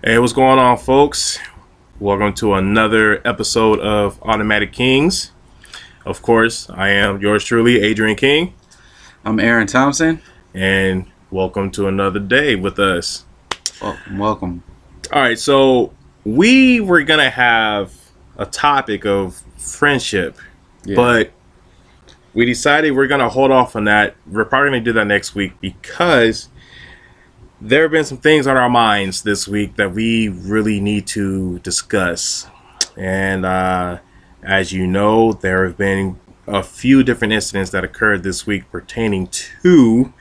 Hey, what's going on, folks? Welcome to another episode of Automatic Kings. Of course, I am yours truly, Adrian King. I'm Aaron Thompson. And welcome to another day with us. Welcome. All right, so we were going to have a topic of friendship, but we decided we're going to hold off on that. We're probably going to do that next week because there have been some things on our minds this week that we really need to discuss. And as you know, there have been a few different incidents that occurred this week pertaining to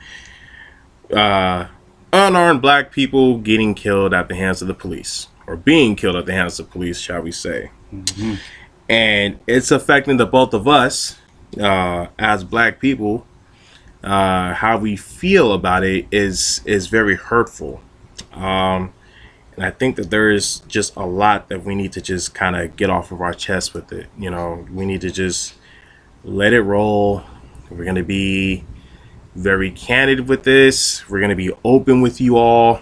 unarmed black people getting killed at the hands of the police, or being killed at the hands of police, shall we say. Mm-hmm. And it's affecting the both of us as black people. How we feel about it is very hurtful. And I think that there is just a lot that we need to just kind of get off of our chest with it. You know, we need to just let it roll. We're going to be very candid with this. We're going to be open with you all.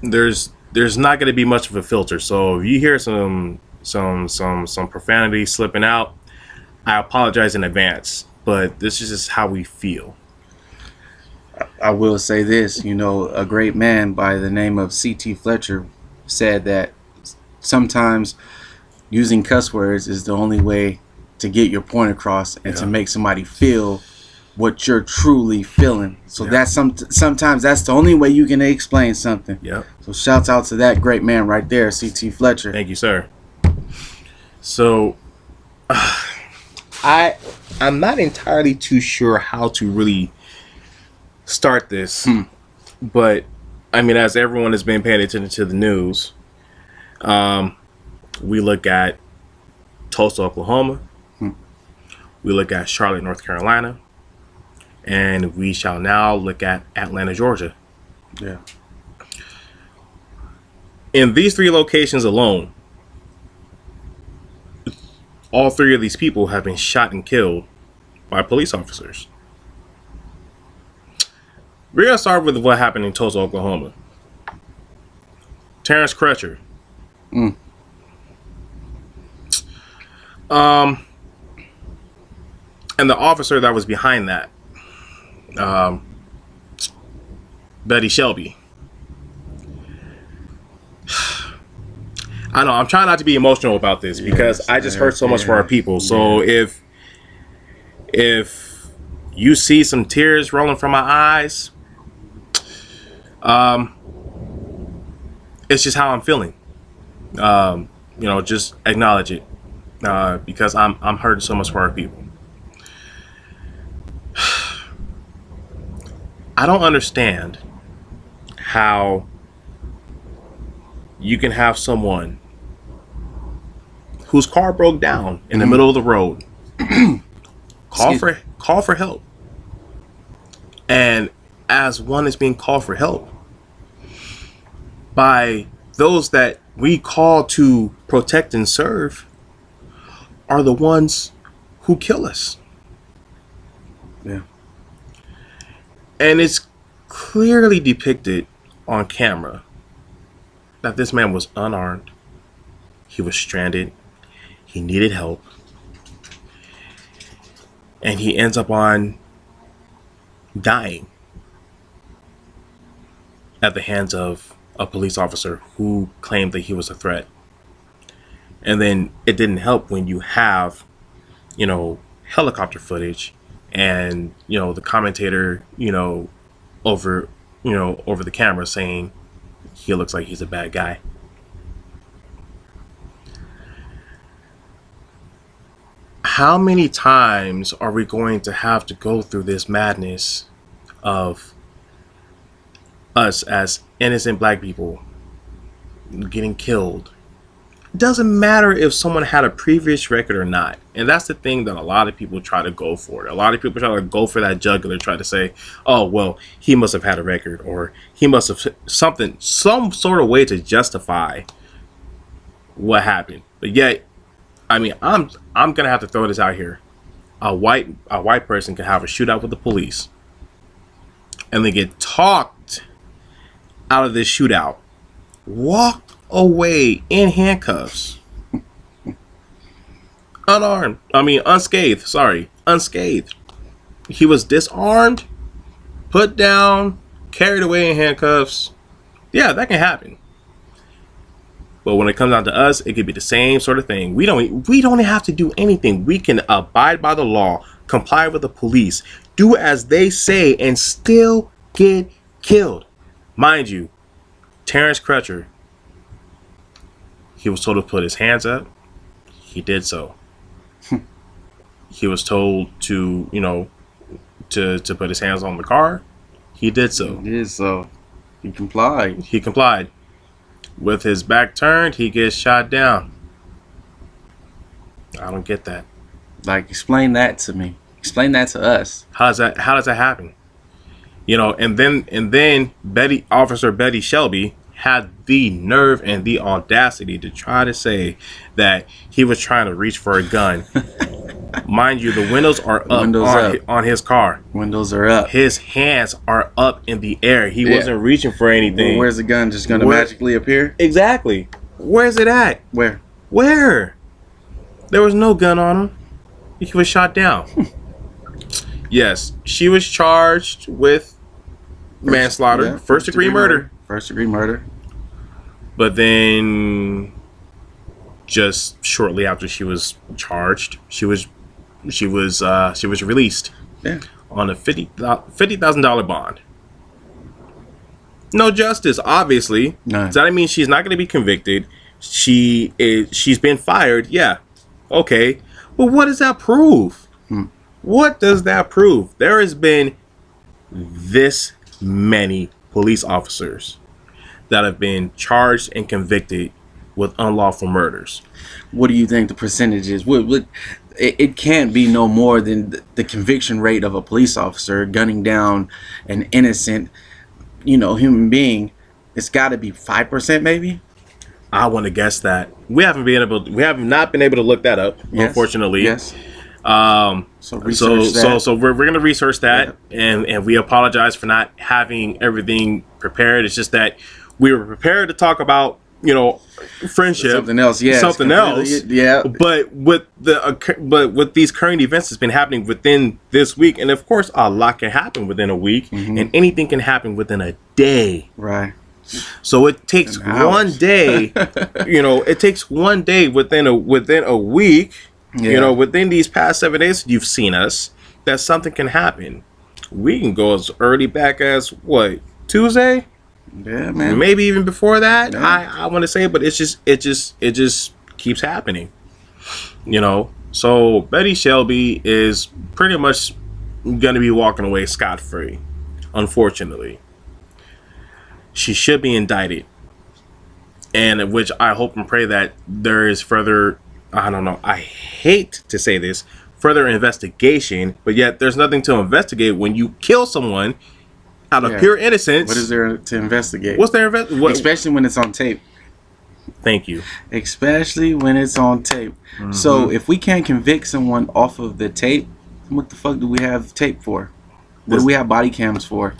There's not going to be much of a filter. So if you hear some profanity slipping out, I apologize in advance, but this is just how we feel. I will say this, a great man by the name of C.T. Fletcher said that sometimes using cuss words is the only way to get your point across and to make somebody feel what you're truly feeling. So that's sometimes that's the only way you can explain something. Yeah. So shouts out to that great man right there, C.T. Fletcher. Thank you, sir. So I'm not entirely too sure how to really start this, but I mean, as everyone has been paying attention to the news, we look at Tulsa, Oklahoma, we look at Charlotte, North Carolina, and we shall now look at Atlanta, Georgia. Yeah. In these three locations alone, all three of these people have been shot and killed by police officers. We're going to start with what happened in Tulsa, Oklahoma. Terrence Crutcher. And the officer that was behind that, Betty Shelby. I know I'm trying not to be emotional about this because I just hurt so much for our people. So if you see some tears rolling from my eyes, it's just how I'm feeling. Just acknowledge it because I'm hurting so much for our people. I don't understand how you can have someone whose car broke down in the middle of the road call for help, and as one is being called for help by those that we call to protect and serve are the ones who kill us. And it's clearly depicted on camera that this man was unarmed. He was stranded. He needed help. And he ends up on dying at the hands of a police officer who claimed that he was a threat. And then it didn't help when you have, helicopter footage and, the commentator, over the camera saying he looks like he's a bad guy. How many times are we going to have to go through this madness of us as innocent black people getting killed? It doesn't matter if someone had a previous record or not. And that's the thing that a lot of people try to go for. A lot of people try to go for that jugular, try to say, oh, well, he must have had a record, or he must have some sort of way to justify what happened. But yet, I mean, I'm gonna have to throw this out here. A white person can have a shootout with the police and they get talked out of this shootout, walked away in handcuffs. Unscathed. Sorry, unscathed. He was disarmed, put down, carried away in handcuffs. Yeah, that can happen. But when it comes down to us, it could be the same sort of thing. We don't have to do anything. We can abide by the law, comply with the police, do as they say, and still get killed. Mind you, Terrence Crutcher, he was told to put his hands up. He did so. He was told to, to put his hands on the car. He did so. He did so. He complied. He complied. With his back turned, he gets shot down. I don't get that. Like, explain that to me. Explain that to us. How does that happen? And then Officer Betty Shelby had the nerve and the audacity to try to say that he was trying to reach for a gun. Mind you, the windows are up on his car. Windows are up. His hands are up in the air. He wasn't reaching for anything. Well, where's the gun? Just gonna magically appear? Exactly. Where's it at? Where? There was no gun on him. He was shot down. Yes, she was charged with manslaughter, first degree murder. First degree murder. But then, just shortly after she was charged, she was released on a $50,000 bond. No justice, obviously. No. Does that mean she's not going to be convicted? She's been fired. Yeah, okay. But what does that prove? What does that prove? There has been this many police officers that have been charged and convicted with unlawful murders. What do you think the percentage is? It can't be no more than the conviction rate of a police officer gunning down an innocent, human being. It's got to be 5%, maybe. I want to guess that. We have not been able to look that up, unfortunately. Yes. So we're gonna research that, and we apologize for not having everything prepared. It's just that we were prepared to talk about friendship, something else, yeah. But with these current events that's been happening within this week, and of course a lot can happen within a week, and anything can happen within a day. Right. So it takes one day. It takes one day within a week. Within these past 7 days, you've seen us, that something can happen. We can go as early back as Tuesday? Yeah, man. Maybe even before that. Yeah. I want to say, but it just keeps happening. So Betty Shelby is pretty much gonna be walking away scot-free, unfortunately. She should be indicted, and which I hope and pray that there is further. I don't know. I hate to say this, further investigation, but yet there's nothing to investigate when you kill someone out of pure innocence. What is there to investigate? What's there? Especially when it's on tape. Thank you. Especially when it's on tape. Mm-hmm. So if we can't convict someone off of the tape, what the fuck do we have tape for? What do we have body cams for?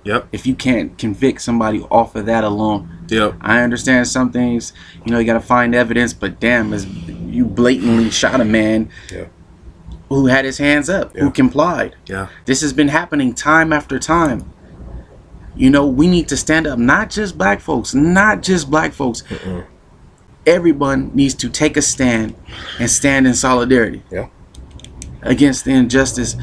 Yep. If you can't convict somebody off of that alone. Yep. I understand some things, you got to find evidence, but damn, you blatantly shot a man who had his hands up, who complied. Yeah. This has been happening time after time. We need to stand up, not just black folks. Mm-mm. Everyone needs to take a stand and stand in solidarity against the injustice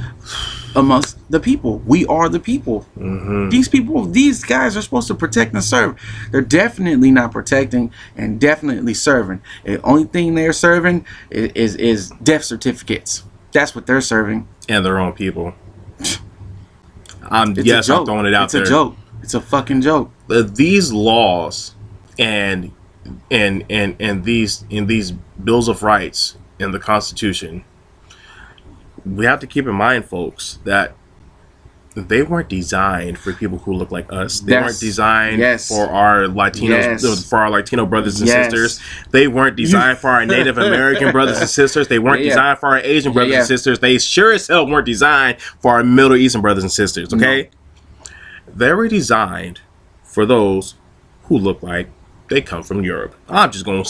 amongst the people. We are the people. Mm-hmm. These guys are supposed to protect and serve. They're definitely not protecting and definitely serving. The only thing they're serving is death certificates. That's what they're serving. And their own people. I'm throwing it out there. It's a joke. It's a fucking joke. These laws and these bills of rights in the Constitution, we have to keep in mind, folks, that they weren't designed for people who look like us. They weren't designed for our Latinos, for our Latino brothers and sisters. They weren't designed for our Native American brothers and sisters. They weren't designed for our Asian brothers and sisters. They sure as hell weren't designed for our Middle Eastern brothers and sisters. Okay, they were designed for those who look like they come from Europe. I'm just gonna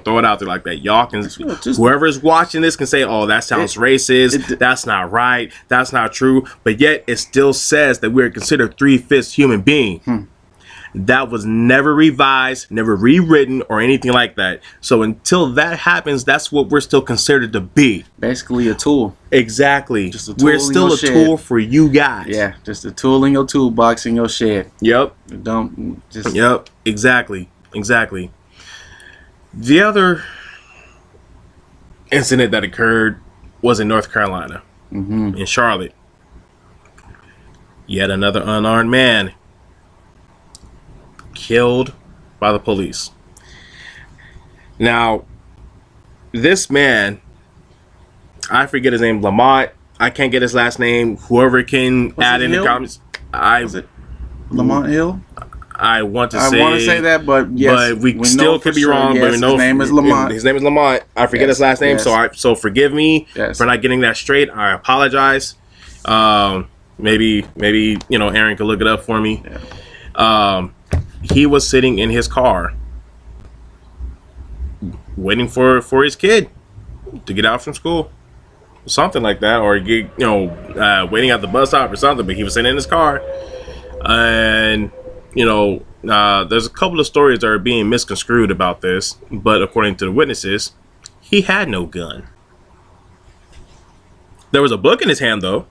throw it out there like that. Y'all can, whoever is watching this can say, "Oh, that sounds racist. That's not right. That's not true." But yet, it still says that we're considered 3/5 human being. That was never revised, never rewritten, or anything like that. So until that happens, that's what we're still considered to be. Basically a tool. Exactly. Just a tool we're still a tool for you guys. Yeah, just a tool in your toolbox in your shed. Yep. Don't just. Yep. Exactly. The other incident that occurred was in North Carolina, in Charlotte. Yet another unarmed man killed by the police. Now, this man, I forget his name, Lamont. I can't get his last name. Whoever can add in the comments. Was it Lamont Hill? I want to say that, but yes, but we still could be wrong. Yes, but we know his name is Lamont. His name is Lamont. I forget his last name, so forgive me for not getting that straight. I apologize. Maybe Aaron could look it up for me. Yeah. He was sitting in his car, waiting for his kid to get out from school, something like that, or waiting at the bus stop or something. But he was sitting in his car, and there's a couple of stories that are being misconstrued about this. But according to the witnesses, he had no gun. There was a book in his hand, though.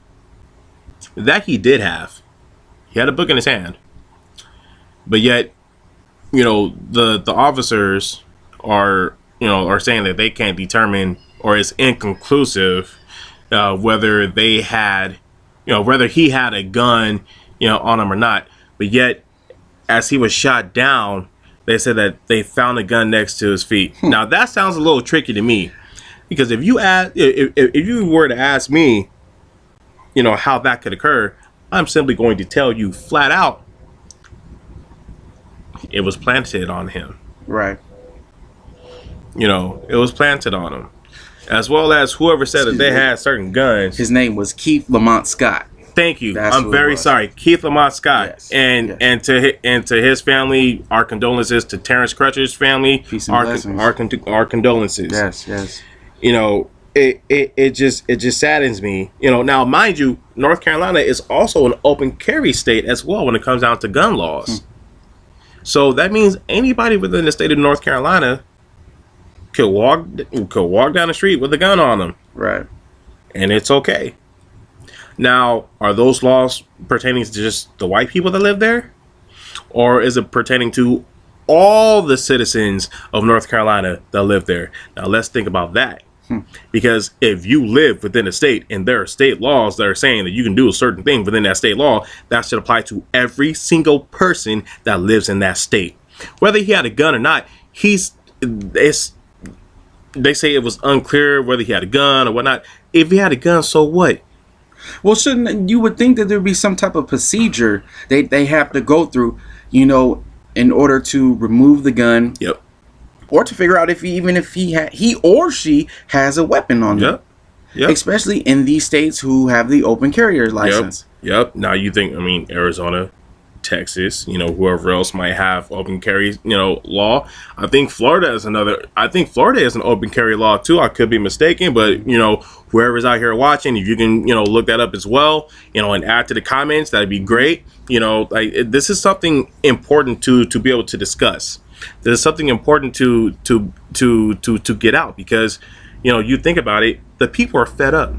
That he did have. He had a book in his hand. But yet, the officers are saying that they can't determine, or it's inconclusive, whether they had, whether he had a gun, on him or not. But yet, as he was shot down, they said that they found a gun next to his feet. Now that sounds a little tricky to me, because if you were to ask me, how that could occur, I'm simply going to tell you flat out, it was planted on him. Right. It was planted on him. As well as whoever said that they had certain guns. His name was Keith Lamont Scott. Thank you. I'm very sorry. Keith Lamont Scott. Yes. And to his family, our condolences. To Terrence Crutcher's family, peace and blessings. Our condolences. Yes. It just saddens me. Now mind you, North Carolina is also an open carry state as well when it comes down to gun laws. So that means anybody within the state of North Carolina could walk down the street with a gun on them. Right. And it's okay. Now, are those laws pertaining to just the white people that live there? Or is it pertaining to all the citizens of North Carolina that live there? Now, let's think about that. Because if you live within a state and there are state laws that are saying that you can do a certain thing within that state law, that should apply to every single person that lives in that state. Whether he had a gun or not, they say it was unclear whether he had a gun or whatnot. If he had a gun, so what? Well, shouldn't you would think that there would be some type of procedure they have to go through, in order to remove the gun. Yep. Or to figure out if he or she has a weapon on them. Yep. Especially in these states who have the open carrier license. Yep. Now you think, Arizona, Texas, whoever else might have open carry, law. I think Florida is an open carry law too. I could be mistaken, but whoever's out here watching, if you can, look that up as well, and add to the comments, that'd be great. This is something important to be able to discuss. There's something important to get out, because you think about it, the people are fed up,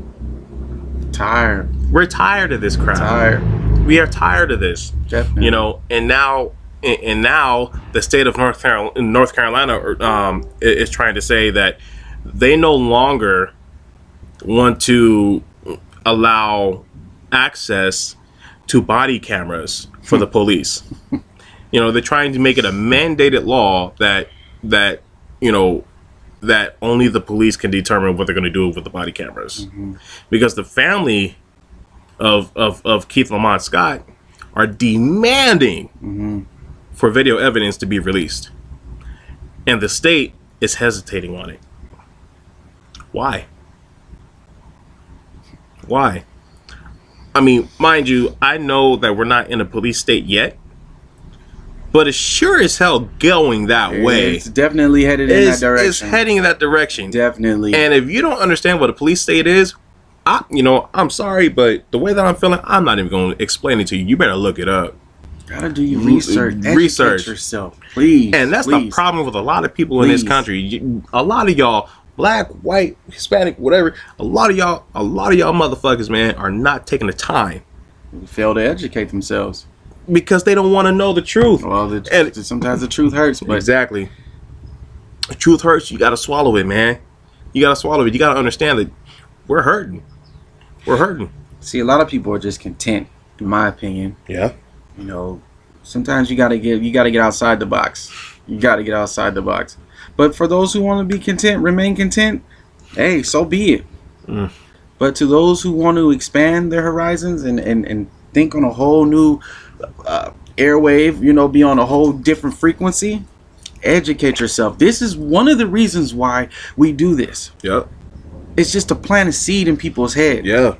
tired. We're tired of this crap. We are tired of this. Definitely. And now the state of North Carolina is trying to say that they no longer want to allow access to body cameras for the police. They're trying to make it a mandated law that only the police can determine what they're going to do with the body cameras. Because the family of Keith Lamont Scott are demanding for video evidence to be released. And the state is hesitating on it. Why? Mind you, I know that we're not in a police state yet. but it's sure as hell going that way. It's definitely headed in that direction. It's heading in that direction. Definitely. And if you don't understand what a police state is, I'm sorry, but the way that I'm feeling, I'm not even going to explain it to you. You better look it up. Gotta do your research. Research Educate yourself, please. And that's the problem with a lot of people in this country. A lot of y'all, black, white, Hispanic, whatever, a lot of y'all motherfuckers, man, are not taking the time. They fail to educate themselves because they don't want to know the truth. Well, sometimes the truth hurts. But exactly. The truth hurts. You got to swallow it, man. You got to swallow it. You got to understand that we're hurting. We're hurting. See, a lot of people are just content, in my opinion. Yeah. You know, sometimes you gotta get outside the box. You gotta get outside the box. But for those who want to be content, remain content, hey, so be it. But to those who want to expand their horizons and think on a whole new airwave, you know, be on a whole different frequency, educate yourself. This is one of the reasons why we do this. Yep. It's just to plant a seed in people's head. Yeah.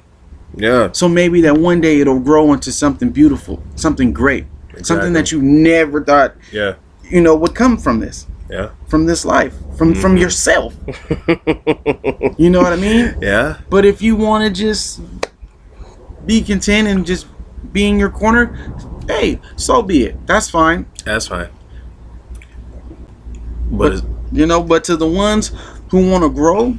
Yeah. So maybe that one day it'll grow into something beautiful, something great, something that you never thought, you know, would come from this. Yeah. From this life, from yourself. You know what I mean? Yeah. But if you want to just be content and just be in your corner, hey, so be it. That's fine. That's fine. But you know, but to the ones who want to grow,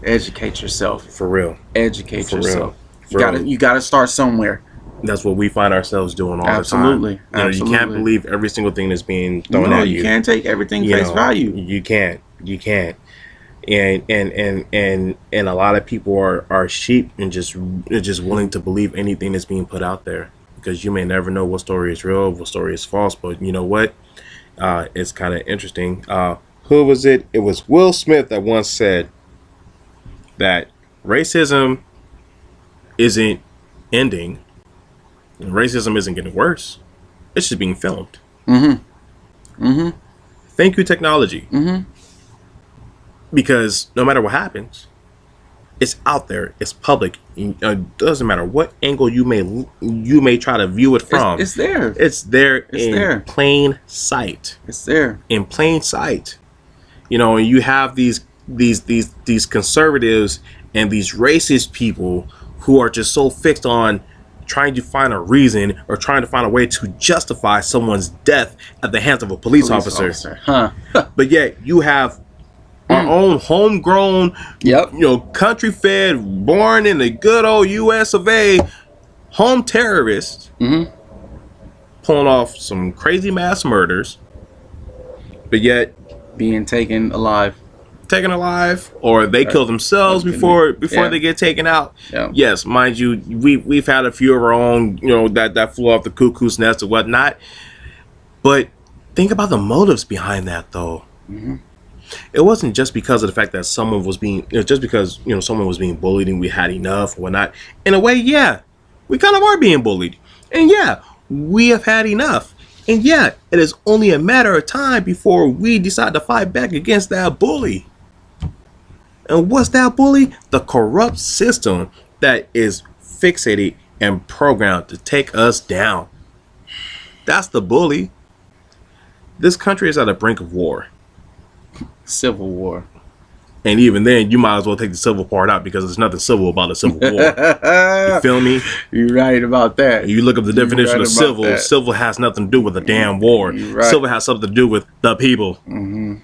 educate yourself. For real. Educate yourself. Real. You gotta start somewhere. That's what we find ourselves doing all the time. Absolutely. You can't believe every single thing that's being thrown at you. You can't take everything face value. You can't. And a lot of people are sheep and just willing to believe anything that's being put out there, because you may never know what story is real, what story is false. But you know what? It's kind of interesting. Who was it? It was Will Smith that once said that racism isn't ending. Racism isn't getting worse. It's just being filmed. Thank you, technology. Because no matter what happens, it's out there. It's public. It doesn't matter what angle you may try to view it from. It's there. It's there in plain sight. It's there in plain sight. You know, and you have these conservatives and these racist people who are just so fixed on trying to find a reason or trying to find a way to justify someone's death at the hands of a police officer. But yet you have our own homegrown, you know, country fed, born in the good old US of A, home terrorists pulling off some crazy mass murders, but yet being taken alive, or they kill themselves before they get taken out. Yes, mind you, we've had a few of our own, you know, that flew off the cuckoo's nest or whatnot. But think about the motives behind that, though. It wasn't just because of the fact that someone was being, just because, you know, someone was being bullied and we had enough or whatnot. In a way, yeah, we kind of are being bullied, and yeah, we have had enough. And yeah, it is only a matter of time before we decide to fight back against that bully. And what's that bully? The corrupt system that is fixated and programmed to take us down. That's the bully. This country is at the brink of war. Civil war. And even then, you might as well take the civil part out, because there's nothing civil about a civil war. You feel me? You're right about that. You look up the definition of civil. That. Civil has nothing to do with a damn war. Civil has something to do with the people. You're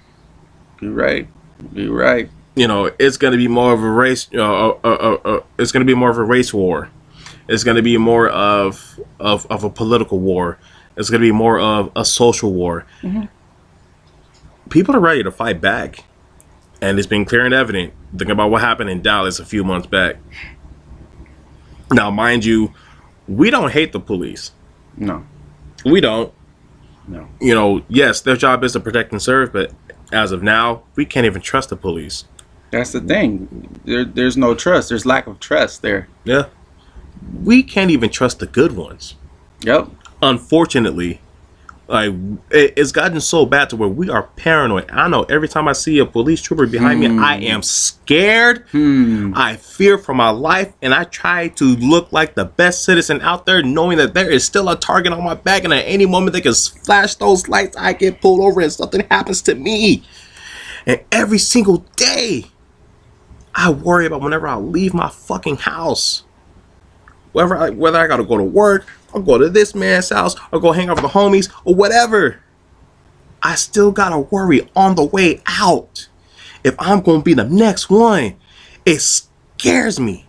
right. You're right. You know, it's going to be more of a race. It's going to be more of a race war. It's going to be more of a political war. It's going to be more of a social war. People are ready to fight back. And it's been clear and evident. Think about what happened in Dallas a few months back. Now, mind you, we don't hate the police. No. We don't. No. You know, yes, their job is to protect and serve, but as of now, we can't even trust the police. That's the thing. There's no trust. There's lack of trust there. Yeah. We can't even trust the good ones. Yep. Unfortunately, Like it's gotten so bad to where we are paranoid. I know every time I see a police trooper behind me, I am scared. I fear for my life, and I try to look like the best citizen out there, knowing that there is still a target on my back, and at any moment they can flash those lights. I get pulled over, and something happens to me. And every single day, I worry about whenever I leave my fucking house. Whether I gotta go to work, or go to this man's house, or go hang out with the homies, or whatever, I still gotta worry on the way out. If I'm gonna be the next one, it scares me.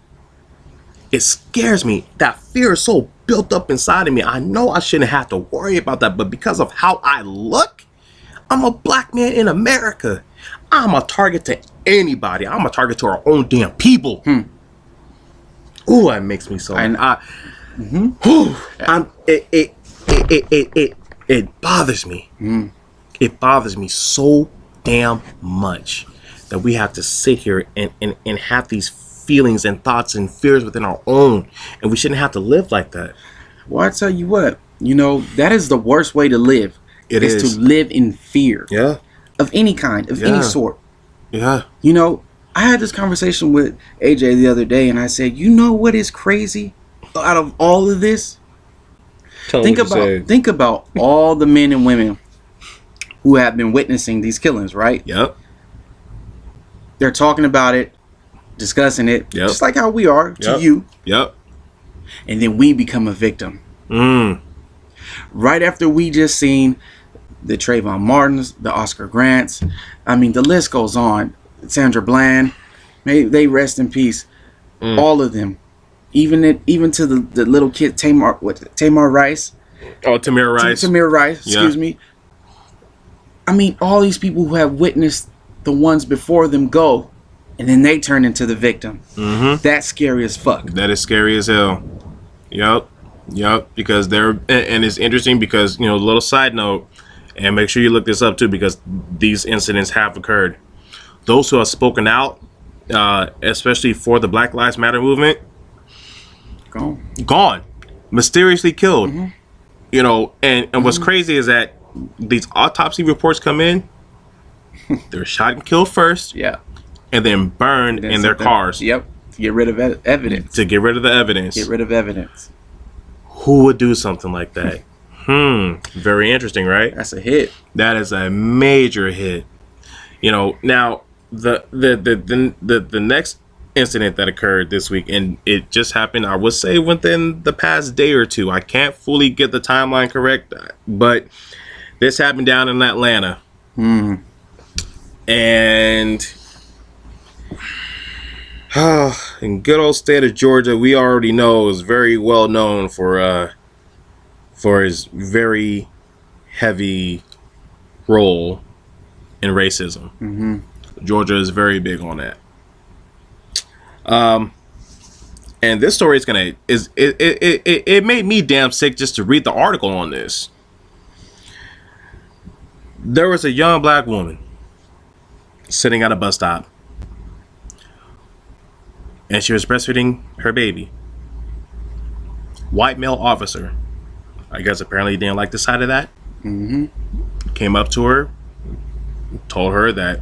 It scares me. That fear is so built up inside of me. I know I shouldn't have to worry about that, but because of how I look, I'm a black man in America. I'm a target to anybody. I'm a target to our own damn people. Ooh, that makes me so. And it bothers me. It bothers me so damn much that we have to sit here and have these feelings and thoughts and fears within our own, and we shouldn't have to live like that. Well, I tell you what, that is the worst way to live. It is to live in fear. Yeah. Of any kind, of any sort. Yeah. I had this conversation with AJ the other day, and I said, you know what is crazy out of all of this? Think about all the men and women who have been witnessing these killings, right? Yep. They're talking about it, discussing it, just like how we are to you. Yep. And then we become a victim. Right after we just seen the Trayvon Martins, the Oscar Grants. I mean, the list goes on. Sandra Bland, may they rest in peace. All of them, even to the little kid Tamir Rice. Oh, Tamir Rice. Tamir Rice. Excuse me. I mean, all these people who have witnessed the ones before them go, and then they turn into the victim. That's scary as fuck. That is scary as hell. Yep. Because and it's interesting because little side note. And make sure you look this up too, because these incidents have occurred. Those who have spoken out, especially for the Black Lives Matter movement, gone, mysteriously killed. And what's crazy is that these autopsy reports come in, they're shot and killed first, and then burned in their cars. To get rid of evidence. To get rid of the evidence. Get rid of evidence. Who would do something like that? Very interesting, right? That's a hit. That is a major hit. Now the next incident that occurred this week, and it just happened, I would say within the past day or two. I can't fully get the timeline correct, but this happened down in Atlanta. And in good old state of Georgia, we already know is very well known for his very heavy role in racism. Georgia is very big on that. And this story it made me damn sick just to read the article on this. There was a young black woman sitting at a bus stop, and she was breastfeeding her baby. White male officer, I guess apparently didn't like the sight of that. Came up to her, told her that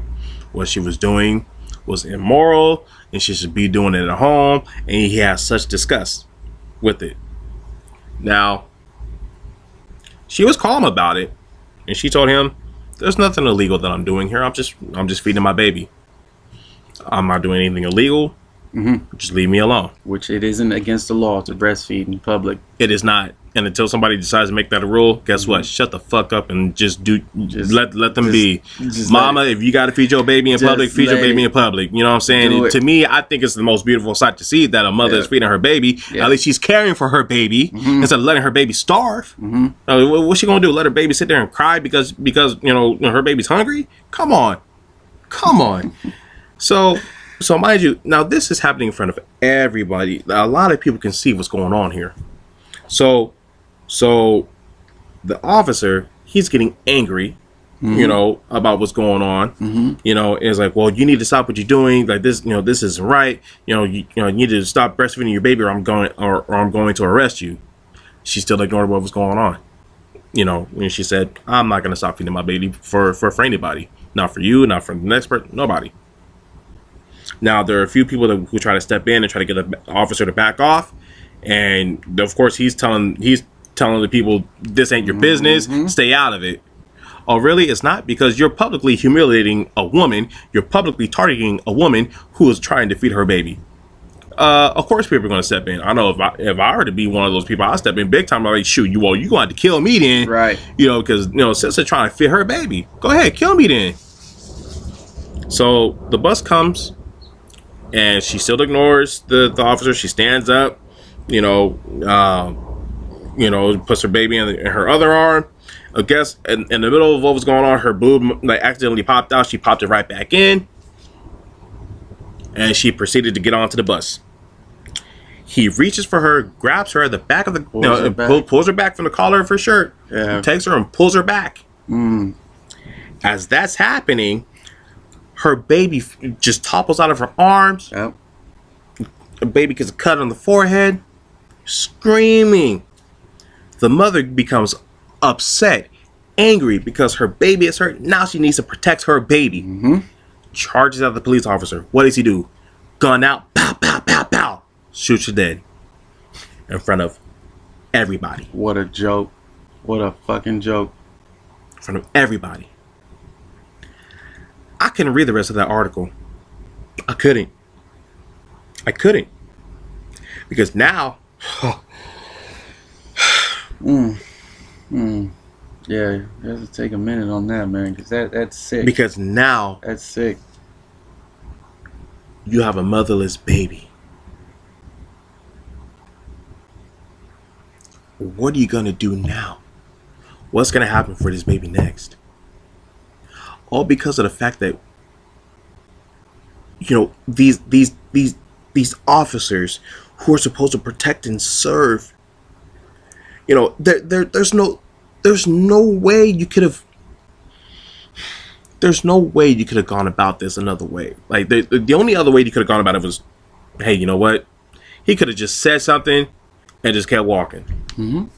what she was doing was immoral and she should be doing it at home, and he has such disgust with it. Now, she was calm about it, and she told him, there's nothing illegal that I'm doing here. I'm just feeding my baby. I'm not doing anything illegal. Just leave me alone. Which it isn't against the law to breastfeed in public. It is not. And until somebody decides to make that a rule, guess what? Shut the fuck up and let them be. Mama, if you got to feed your baby in public, feed your baby in public. You know what I'm saying? To me, I think it's the most beautiful sight to see that a mother is feeding her baby. At least she's caring for her baby instead of letting her baby starve. What's she gonna do? Let her baby sit there and cry because her baby's hungry? Come on. So mind you, now this is happening in front of everybody. A lot of people can see what's going on here. So the officer, he's getting angry, about what's going on. It's like, well, you need to stop what you're doing. Like this, this isn't right. You need to stop breastfeeding your baby, or I'm going to arrest you. She still ignored what was going on. You know, and she said, I'm not going to stop feeding my baby for anybody. Not for you, not for the next person, nobody. Now, there are a few people who try to step in and try to get the officer to back off. And, of course, he's telling the people, this ain't your business. Stay out of it. Oh, really? It's not? Because you're publicly humiliating a woman. You're publicly targeting a woman who is trying to feed her baby. Of course people are going to step in. I know if I were to be one of those people, I'll step in big time. I'm like, shoot, you going to have to kill me then. Right. You know, because, you know, sister trying to feed her baby. Go ahead, kill me then. So the bus comes and she still ignores the officer. She stands up, puts her baby in her other arm. I guess in the middle of what was going on, her boob accidentally popped out. She popped it right back in. And she proceeded to get onto the bus. He reaches for her, grabs her at the back of the, pulls her back from the collar of her shirt. Yeah. Takes her and pulls her back. As that's happening, her baby just topples out of her arms. Yep. The baby gets a cut on the forehead, screaming. The mother becomes upset, angry because her baby is hurt. Now she needs to protect her baby. Charges at the police officer. What does he do? Gun out. Pow, pow, pow, pow. Shoots her dead. In front of everybody. What a joke. What a fucking joke. In front of everybody. I couldn't read the rest of that article. I couldn't. Because now... Yeah, you have to take a minute on that, man, because that's sick. Because now... That's sick. You have a motherless baby. What are you going to do now? What's going to happen for this baby next? All because of the fact that, you know, these officers who are supposed to protect and serve, you know, there's no way you could have. There's no way you could have gone about this another way. Like the only other way you could have gone about it was, hey, you know what? He could have just said something and just kept walking.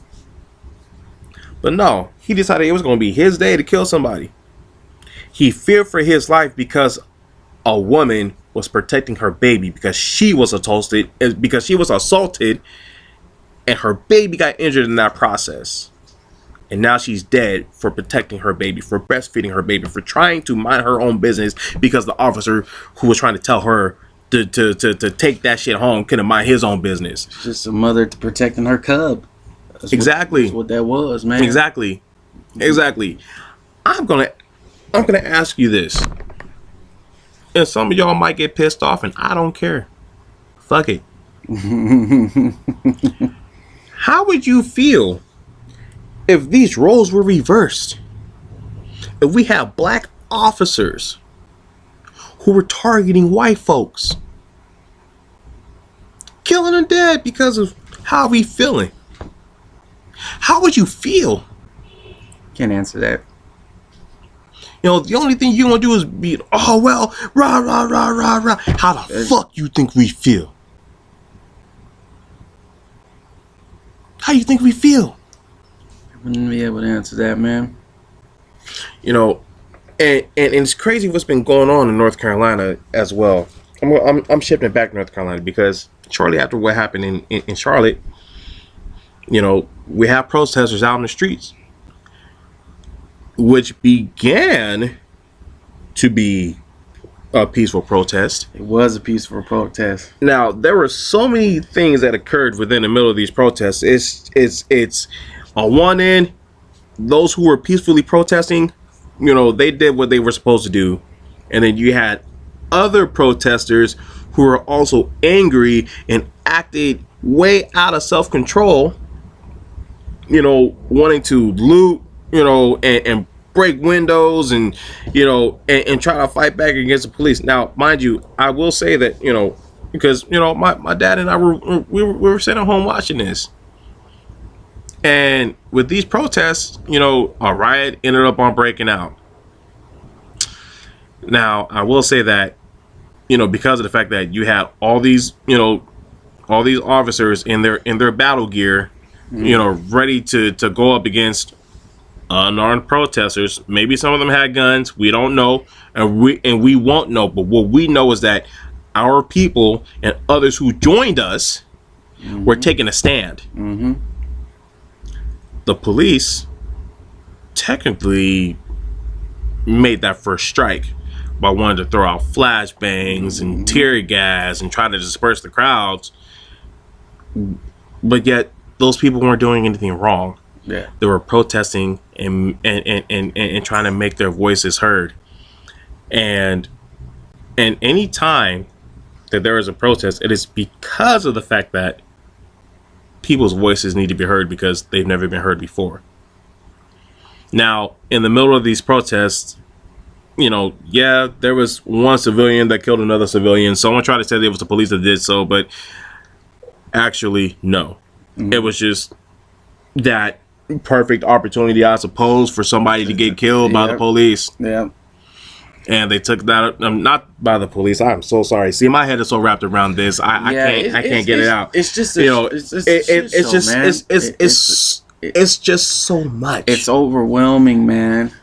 But no, he decided it was going to be his day to kill somebody. He feared for his life because a woman was protecting her baby because she was assaulted, and her baby got injured in that process. And now she's dead for protecting her baby, for breastfeeding her baby, for trying to mind her own business because the officer who was trying to tell her to take that shit home couldn't mind his own business. It's just a mother protecting her cub. Exactly. That's what that was, man. Exactly. I'm gonna ask you this. And some of y'all might get pissed off, and I don't care. Fuck it. How would you feel if these roles were reversed? If we have black officers who were targeting white folks, killing them dead because of how we feeling? How would you feel? Can't answer that. You know, the only thing you gonna do is be, oh well, rah rah rah rah rah. How the fuck you think we feel? How you think we feel? I wouldn't be able to answer that, man. You know, and it's crazy what's been going on in North Carolina as well. I'm shifting back to North Carolina because shortly after what happened in Charlotte, you know, we have protesters out in the streets, which began to be a peaceful protest. It was a peaceful protest. Now, there were so many things that occurred within the middle of these protests. It's on one end, those who were peacefully protesting, you know, they did what they were supposed to do. And then you had other protesters who were also angry and acted way out of self-control, you know, wanting to loot, you know, and break windows and, you know, and try to fight back against the police. Now, mind you, I will say that, you know, because, you know, my dad and I were sitting at home watching this. And with these protests, you know, a riot ended up on breaking out. Now, I will say that, you know, because of the fact that you had all these, you know, all these officers in their battle gear, you know, ready to go up against unarmed protesters. Maybe some of them had guns. We don't know, and we won't know. But what we know is that our people and others who joined us were taking a stand. The police technically made that first strike by wanting to throw out flashbangs and tear gas and try to disperse the crowds, but yet those people weren't doing anything wrong. Yeah. They were protesting and trying to make their voices heard. And any time that there is a protest, it is because of the fact that people's voices need to be heard because they've never been heard before. Now, in the middle of these protests, you know, yeah, there was one civilian that killed another civilian. Someone tried to say it was the police that did so, but actually, no. It was just that perfect opportunity, I suppose, for somebody to get killed by the police. Yeah. And they took that, not by the police. I'm so sorry. See, my head is so wrapped around this. I can't get it out. It's just, it's just so much. It's overwhelming, man.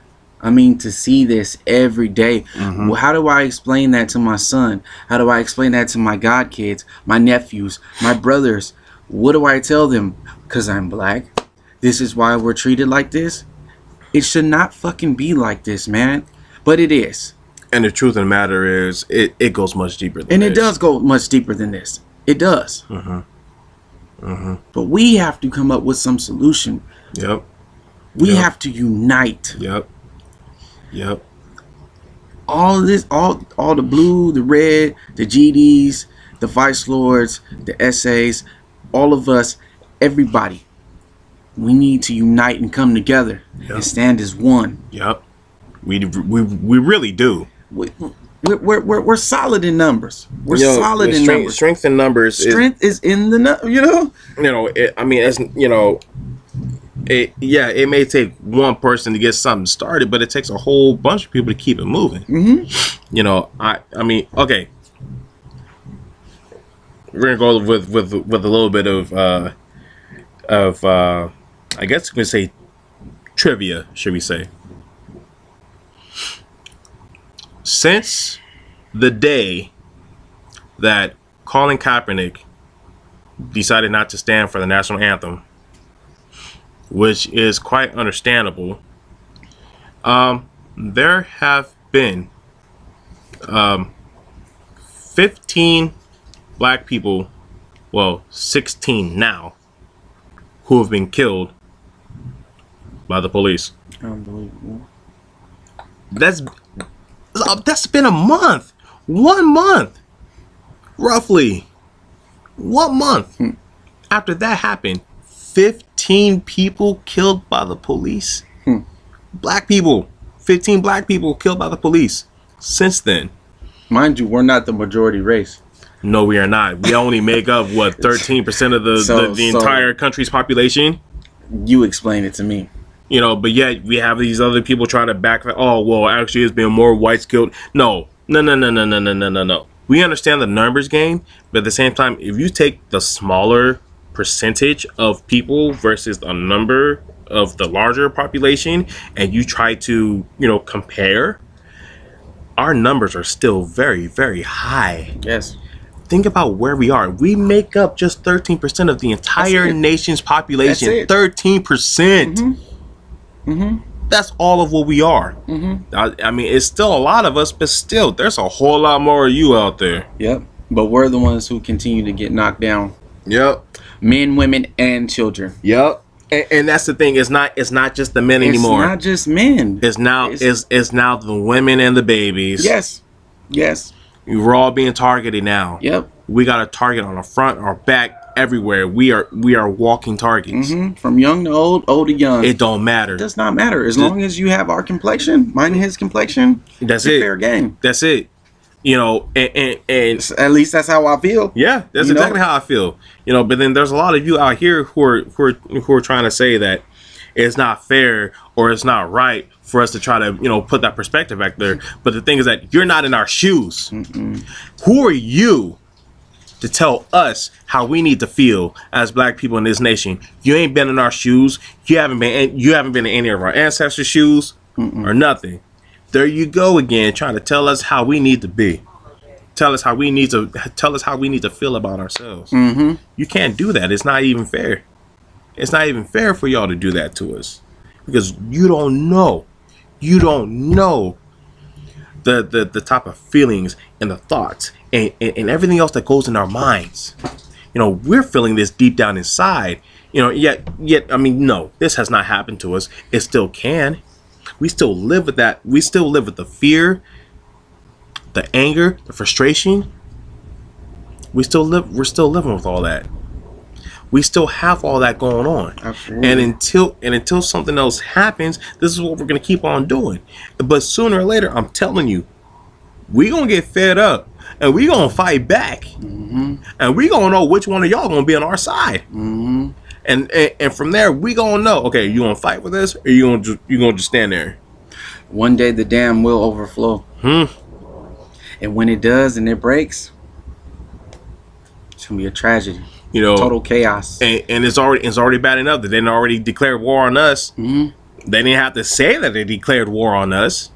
I mean, to see this every day. Well, how do I explain that to my son? How do I explain that to my godkids, my nephews, my brothers? What do I tell them? Because I'm black. This is why we're treated like this. It should not fucking be like this, man. But it is. And the truth of the matter is, it goes much deeper than and this. It does go much deeper than this. It does. But we have to come up with some solution. Yep. We have to unite. Yep. All of this, all the blue, the red, the GDs, the Vice Lords, the SAs, all of us, everybody. We need to unite and come together and stand as one. Yep. We really do. We're solid in numbers. We're solid in numbers. Strength in numbers. Strength is in the it may take one person to get something started, but it takes a whole bunch of people to keep it moving. You know, I mean, okay. We're gonna go with a little bit of I guess we can say trivia, should we say? Since the day that Colin Kaepernick decided not to stand for the national anthem, which is quite understandable, there have been 15 black people, well, 16 now, who have been killed by the police. Unbelievable. That's been a month. 1 month. Roughly. 1 month. After that happened, 15 people killed by the police. Black people. 15 black people killed by the police. Since then. Mind you, we're not the majority race. No, we are not. We only make up, 13% of the entire country's population? You explain it to me. You know, but yet we have these other people trying to back that. Oh, well, actually, it's been more whites killed. No. We understand the numbers game, but at the same time, if you take the smaller percentage of people versus the number of the larger population, and you try to, compare, our numbers are still very, very high. Yes. Think about where we are. We make up just 13% of the entire nation's population. 13%. That's all of what we are. I mean, it's still a lot of us, but still, there's a whole lot more of you out there. Yep. But we're the ones who continue to get knocked down. Yep. Men, women, and children. Yep. And that's the thing. It's not just the men anymore. It's not just men. It's now the women and the babies. Yes. We're all being targeted now. Yep. We got a target on the front, our back, everywhere. We are walking targets. From young to old to young. It don't matter. It does not matter. As long as you have our complexion, mine and his complexion, that's it's it. Fair game. That's it. And at least that's how I feel. Yeah, that's exactly how I feel. But then there's a lot of you out here who are trying to say that it's not fair or it's not right for us to try to put that perspective back there. But the thing is that you're not in our shoes. Who are you to tell us how we need to feel as black people in this nation. You ain't been in our shoes. You haven't been in any of our ancestors' shoes or nothing. There you go again, trying to tell us how we need to be. Tell us how we need to feel about ourselves. You can't do that. It's not even fair. It's not even fair for y'all to do that to us, because you don't know. You don't know the type of feelings and the thoughts and everything else that goes in our minds. You know, we're feeling this deep down inside. You know, yet I mean, no, this has not happened to us. It still can. We still live with that. We still live with the fear, the anger, the frustration. We're still living with all that. We still have all that going on. Absolutely. And until something else happens, this is what we're gonna keep on doing. But sooner or later, I'm telling you, we gonna get fed up and we gonna fight back. And we gonna know which one of y'all gonna be on our side. And from there, we gonna know, okay, you gonna fight with us, or you gonna just stand there? One day the dam will overflow. And when it does and it breaks, it's gonna be a tragedy. You know, total chaos. And it's already bad enough that they already declared war on us. They didn't have to say that they declared war on us.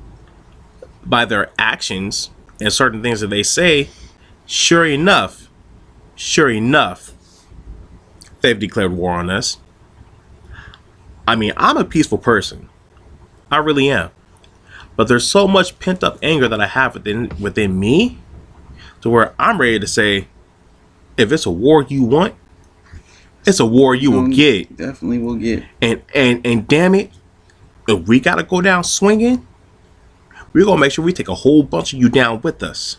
By their actions and certain things that they say, sure enough, they've declared war on us. I mean, I'm a peaceful person. I really am. But there's so much pent up anger that I have within me, to where I'm ready to say, if it's a war you want, it's a war you will get. Definitely will get. And damn it, if we gotta go down swinging, we're gonna make sure we take a whole bunch of you down with us.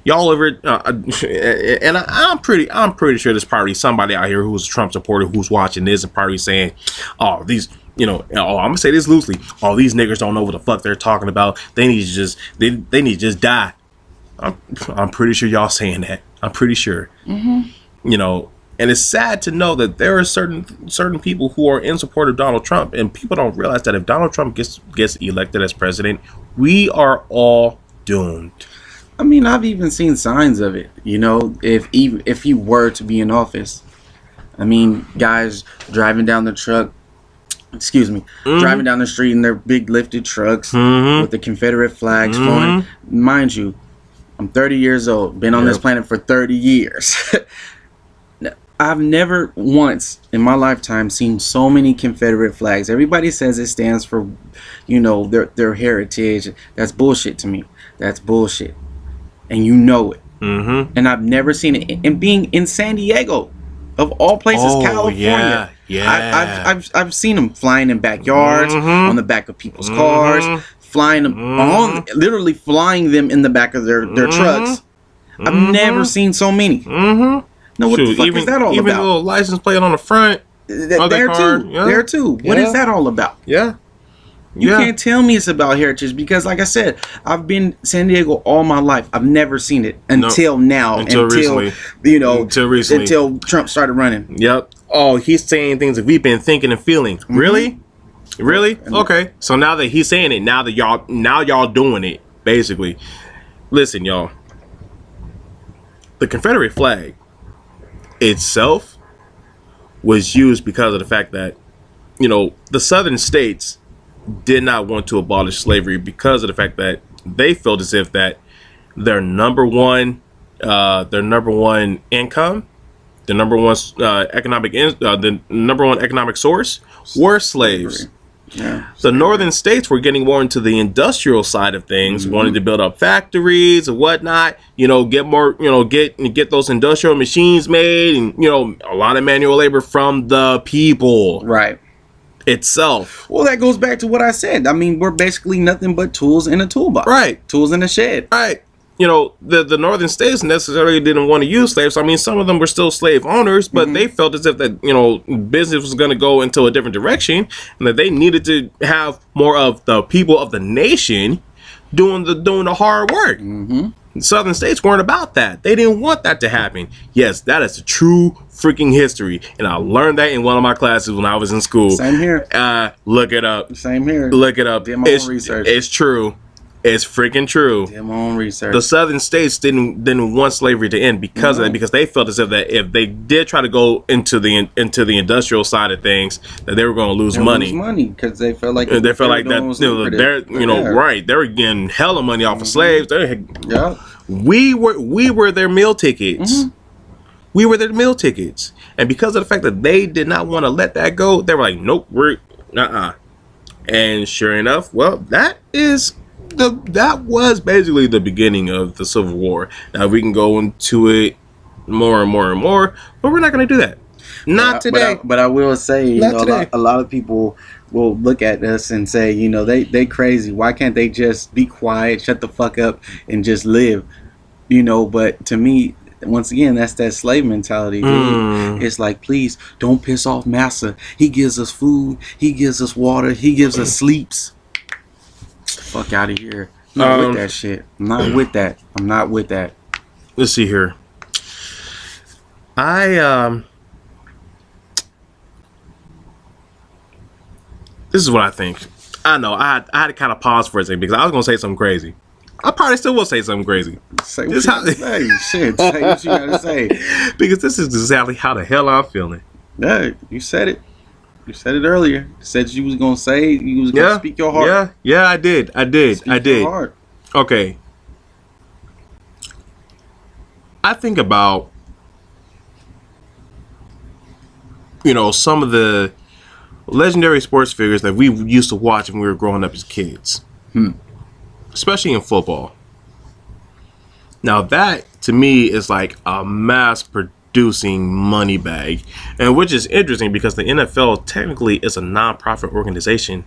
Y'all ever? And I'm pretty sure there's probably somebody out here who's a Trump supporter who's watching this and probably saying, "Oh, these." You know, I'm gonna say this loosely. All these niggers don't know what the fuck they're talking about. They need to just they need to just die. I'm pretty sure y'all saying that. I'm pretty sure. You know, and it's sad to know that there are certain people who are in support of Donald Trump, and people don't realize that if Donald Trump gets elected as president, we are all doomed. I mean, I've even seen signs of it. You know, if he were to be in office, I mean, guys driving down the street in their big lifted trucks with the Confederate flags flying. Mind you, I'm 30 years old, been on this planet for 30 years. I've never once in my lifetime seen so many Confederate flags. Everybody says it stands for, you know, their heritage. That's bullshit to me. That's bullshit. And you know it. And I've never seen it. And being in San Diego, of all places, California. I've seen them flying in backyards, on the back of people's cars, flying them literally flying them in the back of their trucks. I've never seen so many. No, what the fuck is that all even about? Even the little license plate on the front. There too. What is that all about? You can't tell me it's about heritage, because, like I said, I've been San Diego all my life. I've never seen it until now. Until recently. You know, until Trump started running. Oh, he's saying things that we've been thinking and feeling. Really? Okay. So now that he's saying it, now y'all doing it, basically. Listen, y'all. The Confederate flag itself was used because of the fact that, you know, the southern states did not want to abolish slavery because of the fact that they felt as if that their number one income, the number one economic source were slaves. The northern states were getting more into the industrial side of things, wanted to build up factories and whatnot, you know, get more, you know, get those industrial machines made, and, you know, a lot of manual labor from the people itself. Well, that goes back to what I said. I mean, we're basically nothing but tools in a toolbox. Tools in a shed. You know, the northern states necessarily didn't want to use slaves. I mean, some of them were still slave owners, but they felt as if that, you know, business was going to go into a different direction, and that they needed to have more of the people of the nation doing the hard work. Southern states weren't about that. They didn't want that to happen. Yes, that is a true freaking history, and I learned that in one of my classes when I was in school. Same here. Look it up. Same here. Look it up. Did my own research. It's true. It's freaking true. Did my own research. The southern states didn't want slavery to end because of that, because they felt as if that if they did try to go into the industrial side of things, that they were going to lose money. Because they felt like They felt like that they're right. They were getting hella money off of slaves. We were their meal tickets. We were their meal tickets, and because of the fact that they did not want to let that go, they were like, nope, we're And sure enough, well, that was basically the beginning of the Civil War. Now we can go into it more and more and more, but we're not going to do that. Not today. But I will say, a lot of people will look at us and say, they crazy. Why can't they just be quiet, shut the fuck up, and just live? But to me, once again, that's that slave mentality, dude. It's like, please don't piss off massa. He gives us food, he gives us water, he gives us sleeps. Fuck out of here. I'm not with that shit. I'm not with that. Let's see here. This is what I think. I know I had to kind of pause for a second because I was gonna say something crazy. I probably still will say something crazy. Say what you gotta say. Shit, say what you gotta say. Because this is exactly how the hell I'm feeling. Yeah, you said it. You said it earlier. You said you was gonna say, you was gonna speak your heart. Yeah, I did. Speak your heart. Okay. I think about, some of the legendary sports figures that we used to watch when we were growing up as kids. Especially in football. Now that, to me, is like a mass-producing money bag. And which is interesting because the NFL technically is a non-profit organization.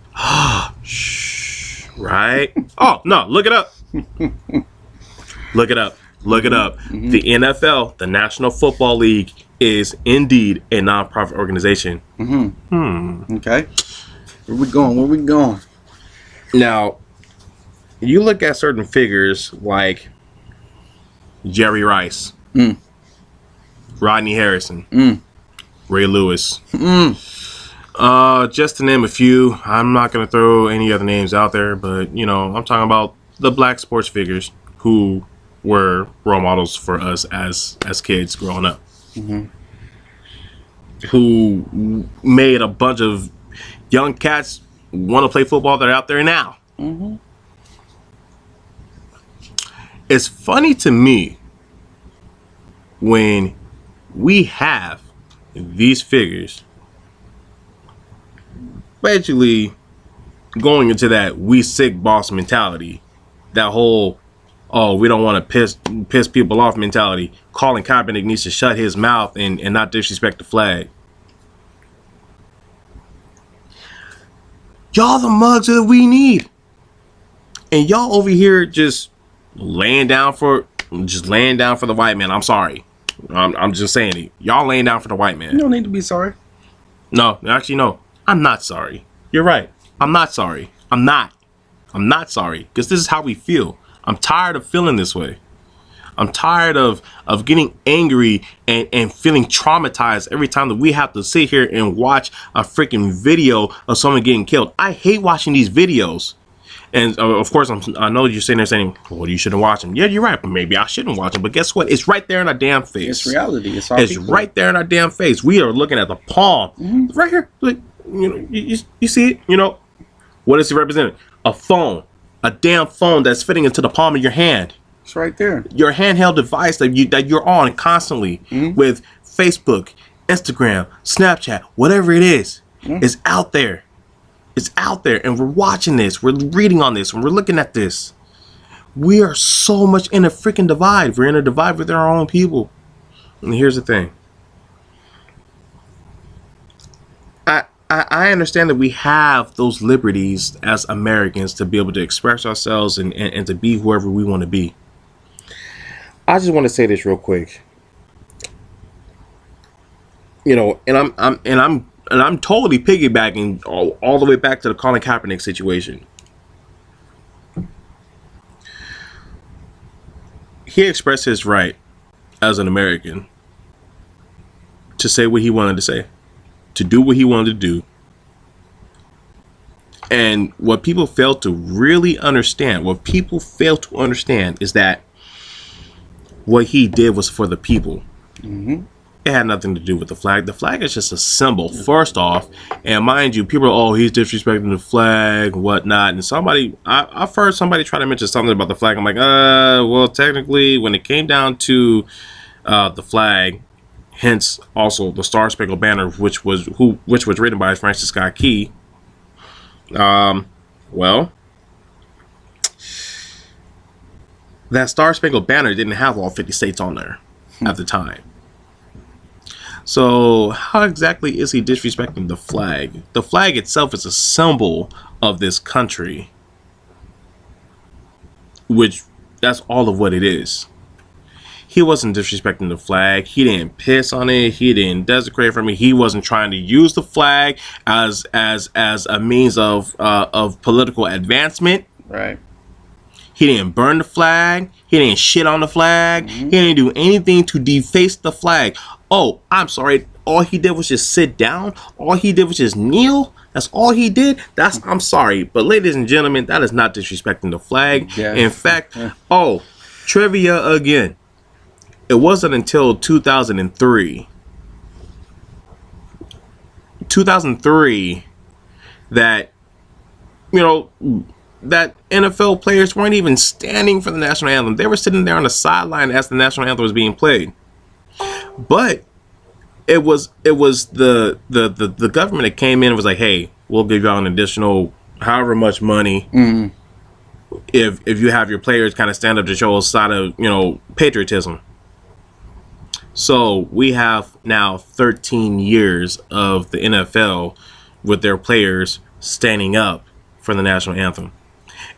Shh. Right? Oh, no, look it up. Look it up. The NFL, the National Football League, is indeed a non-profit organization. Okay. Where we going? Now, you look at certain figures like Jerry Rice, Rodney Harrison, Ray Lewis, just to name a few. I'm not going to throw any other names out there, but I'm talking about the black sports figures who were role models for us as kids growing up, who made a bunch of young cats want to play football that are out there now. It's funny to me when we have these figures basically going into that we sick boss mentality, that whole we don't want to piss people off mentality. Colin Kaepernick needs to shut his mouth and not disrespect the flag. Y'all the mugs that we need, and y'all over here just laying down for the white man. I'm sorry. I'm just saying it. Y'all laying down for the white man. You don't need to be sorry. No, actually, no. I'm not sorry. You're right. I'm not sorry. I'm not sorry. Because this is how we feel. I'm tired of feeling this way. I'm tired of getting angry and feeling traumatized every time that we have to sit here and watch a freaking video of someone getting killed. I hate watching these videos. And of course, I know you're sitting there saying, well, you shouldn't watch them. Yeah, you're right. But maybe I shouldn't watch them. But guess what? It's right there in our damn face. It's reality. It's right there in our damn face. We are looking at the palm. Right here. Like, you see it? What does it represent? A phone. A damn phone that's fitting into the palm of your hand. It's right there. Your handheld device that you're on constantly with Facebook, Instagram, Snapchat, whatever it is out there. It's out there, and we're watching this. We're reading on this, and we're looking at this. We are so much in a freaking divide. We're in a divide with our own people. And here's the thing. I understand that we have those liberties as Americans to be able to express ourselves and to be whoever we want to be. I just want to say this real quick. And I'm totally piggybacking all the way back to the Colin Kaepernick situation. He expressed his right as an American to say what he wanted to say, to do what he wanted to do. And what people fail to really understand, is that what he did was for the people. Mm-hmm. It had nothing to do with the flag. The flag is just a symbol, first off. And mind you, people are, oh, he's disrespecting the flag, whatnot. And I've heard somebody try to mention something about the flag. I'm like, well, technically, when it came down to the flag, hence also the Star Spangled Banner, which was written by Francis Scott Key. Well, that Star Spangled Banner didn't have all 50 states on there at the time. So how exactly is he disrespecting the flag? The flag itself is a symbol of this country, which that's all of what it is. He wasn't disrespecting the flag. He didn't piss on it. He didn't desecrate from it. He wasn't trying to use the flag as a means of political advancement. Right. He didn't burn the flag. He didn't shit on the flag. Mm-hmm. He didn't do anything to deface the flag. Oh, I'm sorry. All he did was just sit down. All he did was just kneel. That's all he did. I'm sorry. But ladies and gentlemen, that is not disrespecting the flag. Yeah. In fact, trivia again. It wasn't until 2003 that, that NFL players weren't even standing for the national anthem. They were sitting there on the sideline as the national anthem was being played. But it was the government that came in and was like, hey, we'll give y'all an additional however much money if you have your players kind of stand up to show a side of patriotism. So we have now 13 years of the NFL with their players standing up for the national anthem.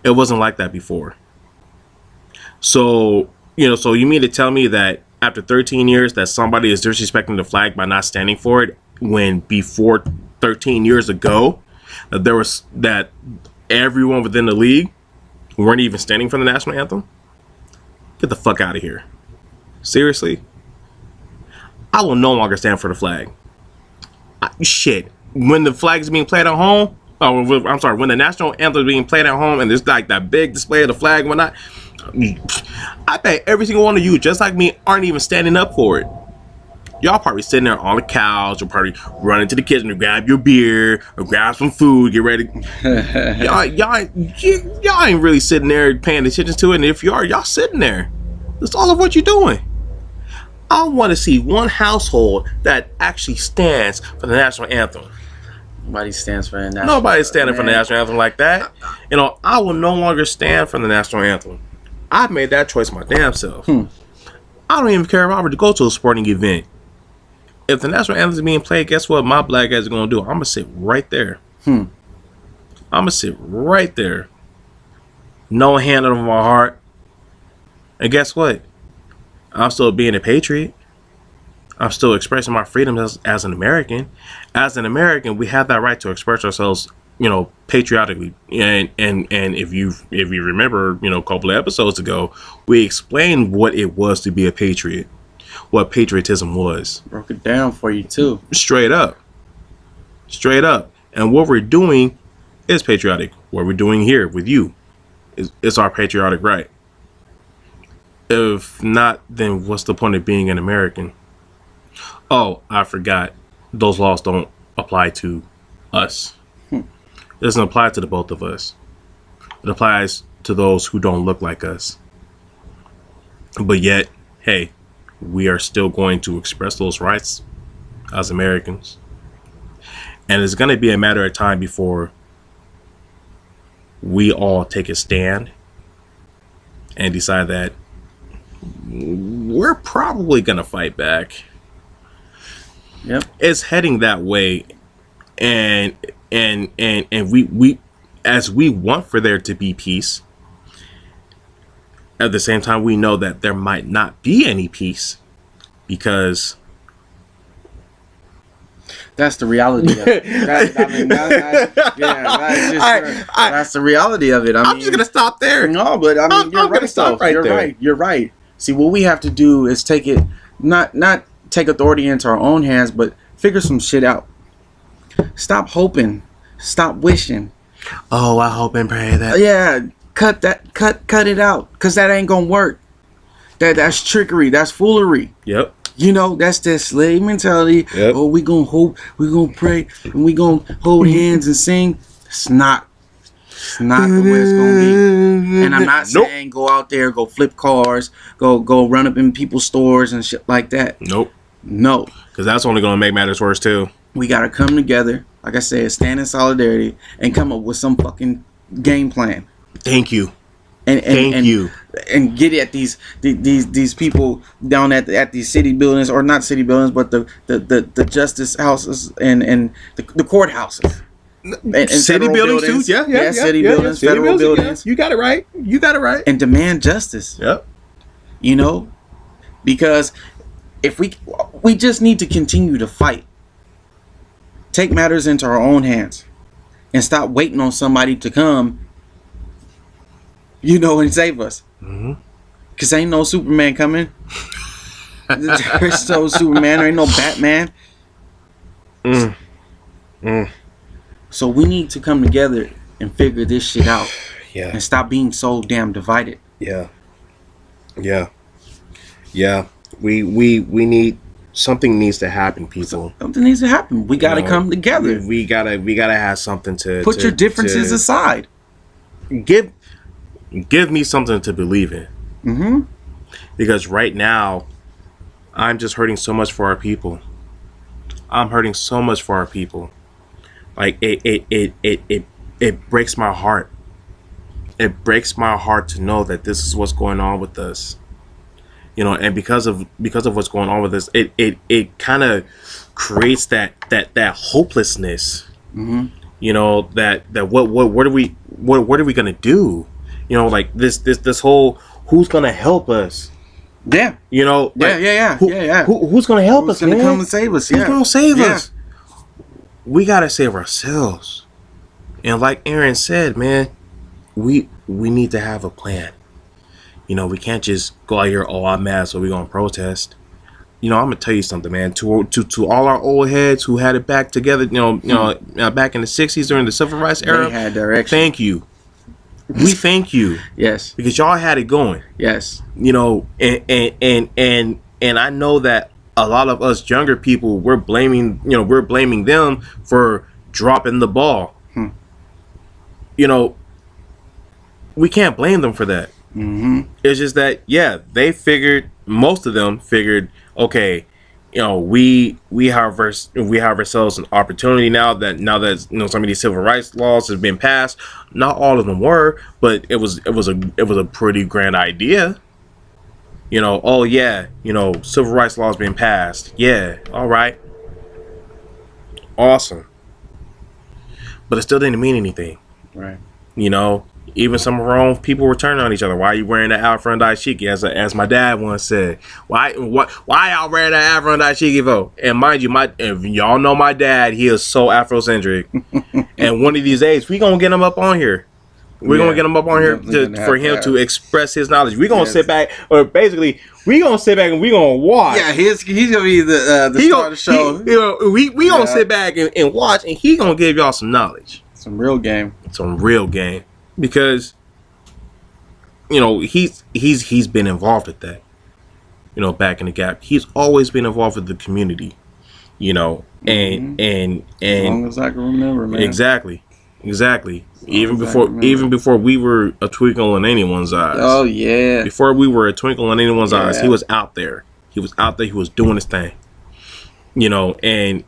It wasn't like that before. So you mean to tell me that after 13 years that somebody is disrespecting the flag by not standing for it, when before 13 years ago that everyone within the league weren't even standing for the national anthem? Get the fuck out of here. Seriously? I will no longer stand for the flag. Shit. When the flag is being played at home, I'm sorry, when the national anthem is being played at home and there's like that big display of the flag and whatnot, I bet every single one of you, just like me, aren't even standing up for it. Y'all probably sitting there on the couch or probably running to the kitchen to grab your beer or grab some food, get ready. y'all ain't really sitting there paying attention to it. And if you are, y'all sitting there. That's all of what you're doing. I want to see one household that actually stands for the national anthem. Nobody stands for the national Nobody's standing for the national anthem like that. I will no longer stand for the national anthem. I've made that choice my damn self. I don't even care if I were to go to a sporting event. If the national anthem is being played, guess what my black ass is going to do? I'm going to sit right there. I'm going to sit right there. No hand over my heart. And guess what? I'm still being a patriot. I'm still expressing my freedom as an American. As an American, we have that right to express ourselves, patriotically. And if you remember, a couple of episodes ago, we explained what it was to be a patriot, what patriotism was. Broke it down for you too. Straight up. And what we're doing is patriotic. What we're doing here with you is our patriotic right. If not, then what's the point of being an American? Oh, I forgot. Those laws don't apply to us. It doesn't apply to the both of us. It applies to those who don't look like us. But yet, hey, we are still going to express those rights as Americans. And it's going to be a matter of time before we all take a stand and decide that we're probably gonna fight back. Yep, it's heading that way, and we as we want for there to be peace. At the same time, we know that there might not be any peace because that's the reality of it. That's the reality of it. I'm just gonna stop there. No, but you're right. Stop right you're there. Right. You're right. See, what we have to do is take it, not take authority into our own hands, but figure some shit out. Stop hoping. Stop wishing. Oh, I hope and pray that. Yeah, cut it out, cause that ain't gonna work. That's trickery. That's foolery. Yep. You know, that's that slave mentality. Yep. Oh, we gonna hope, we gonna pray, and we gonna hold hands and sing. It's not the way it's gonna be. And I'm not saying go out there, go flip cars, go run up in people's stores and shit like that. Nope. No, because that's only gonna make matters worse too. We gotta come together, like I said, stand in solidarity, and come up with some fucking game plan. Thank you. Thank you. And get at these people down at these city buildings, or not city buildings, but the justice houses and the courthouses. And city buildings too. Yeah, city buildings, city federal buildings. Yeah. You got it right. And demand justice. Yep. You know, because if we just need to continue to fight. Take matters into our own hands and stop waiting on somebody to come, and save us. Because ain't no Superman coming. There's no Superman. There ain't no Batman. So we need to come together and figure this shit out. Yeah. And stop being so damn divided. Yeah. We need... Something needs to happen, people. Something needs to happen. We gotta come together. We gotta have something to put your differences aside. Give me something to believe in. Because right now, I'm just hurting so much for our people. I'm hurting so much for our people. Like it breaks my heart. It breaks my heart to know that this is what's going on with us. And because of what's going on with us, it kind of creates that hopelessness. That what are we gonna do? Like this whole who's gonna help us? Yeah. Who's gonna help us? Who's gonna come and save us? Who's gonna save us? We gotta save ourselves. And like Aaron said, man, we need to have a plan. We can't just go out here, oh, I'm mad, so we're going to protest. I'm going to tell you something, man. To all our old heads who had it back together, back in the 60s during the Civil Rights era. They had direction. Thank you. We thank you. Yes. Because y'all had it going. Yes. And I know that a lot of us younger people, we're blaming them for dropping the ball. We can't blame them for that. It's just that most of them figured, okay, we have ourselves an opportunity now that some of these civil rights laws have been passed. Not all of them were, but it was a pretty grand idea. Civil rights laws being passed. Yeah, all right, awesome, but it still didn't mean anything. Right. Even some of our own people were turning on each other. Why are you wearing that Afro and Dashiki? As my dad once said, why y'all wearing that Afro and Dashiki for? And mind you, if y'all know my dad, he is so Afrocentric. And one of these days, we gonna get him up on here. We're gonna get him up on here for him to express his knowledge. We're gonna sit back, or basically, we gonna sit back and we gonna watch. Yeah, he's gonna be the star of the show. We gonna sit back and watch, and he gonna give y'all some knowledge, some real game. Because he's been involved with that. Back in the Gap, he's always been involved with the community. And as long as I can remember, man. Exactly. Even before we were a twinkle in anyone's eyes. Oh yeah. Before we were a twinkle in anyone's eyes, he was out there. He was doing his thing. And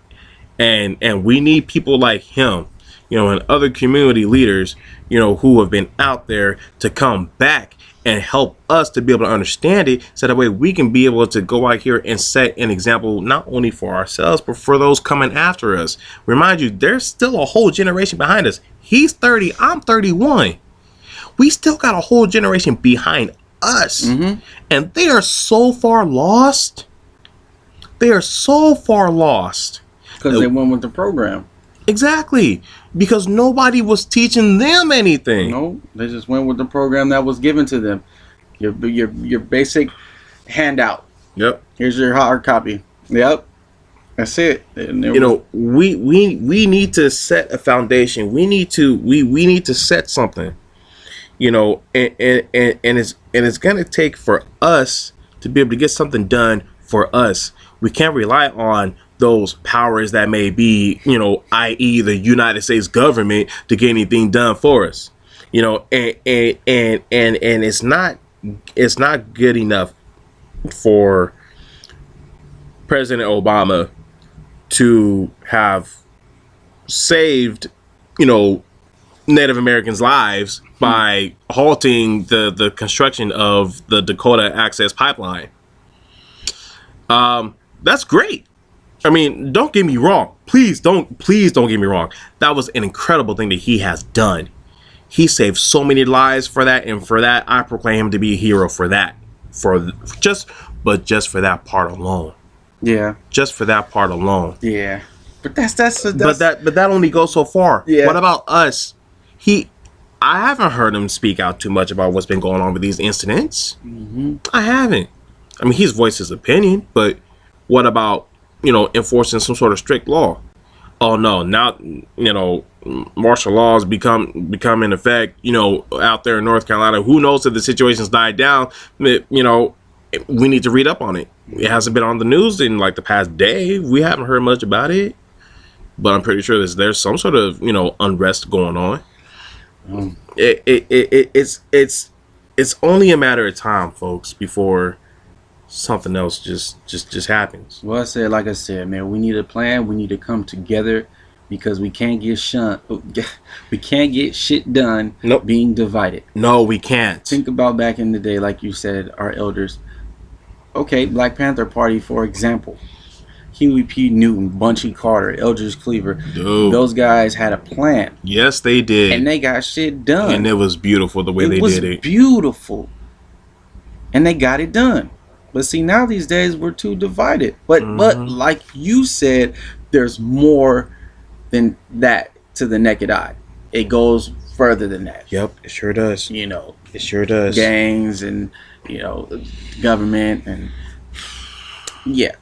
we need people like him. And other community leaders, who have been out there to come back and help us to be able to understand it, so that way we can be able to go out here and set an example not only for ourselves, but for those coming after us. Remind you, there's still a whole generation behind us. He's 30, I'm 31. We still got a whole generation behind us. And they are so far lost. Because they went with the program. Exactly. Because nobody was teaching them anything. No, they just went with the program that was given to them. Your basic handout. Yep. Here's your hard copy. Yep. That's it. And You know, we need to set a foundation. We need to set something. You know, and it's gonna take for us to be able to get something done for us. We can't rely on those powers that may be, you know, i.e. the United States government, to get anything done for us. You know, and it's not good enough for President Obama to have saved, you know, Native Americans' lives by halting the construction of the Dakota Access Pipeline. That's great. I mean, don't get me wrong. Please don't get me wrong. That was an incredible thing that he has done. He saved so many lives for that, and for that, I proclaim him to be a hero for that. Just for that part alone. Yeah. Just for that part alone. Yeah. But that's but that only goes so far. Yeah. What about us? I haven't heard him speak out too much about what's been going on with these incidents. Mm-hmm. I haven't. I mean, he's voiced his opinion, but what about, you know, enforcing some sort of strict law? Oh no, now, you know, martial laws become in effect, you know, out there in North Carolina. Who knows if the situation's died down? You know, we need to read up on it. It hasn't been on the news in like the past day. We haven't heard much about it, but I'm pretty sure there's some sort of, you know, unrest going on. It's only a matter of time, folks, before something else just happens. Well, like I said, man, we need a plan. We need to come together, because we can't get we can't get shit done. Nope. Being divided. No, we can't. Think about back in the day, like you said, our elders. Okay, Black Panther Party, for example. Huey P. Newton, Bunchy Carter, Eldridge Cleaver. Dude. Those guys had a plan. Yes, they did. And they got shit done. And it was beautiful the way they did it. It was beautiful. And they got it done. But see, now these days we're too divided. But like you said, there's more than that to the naked eye. It goes further than that. Yep, it sure does. You know, it sure does. Gangs and, you know, government and yeah,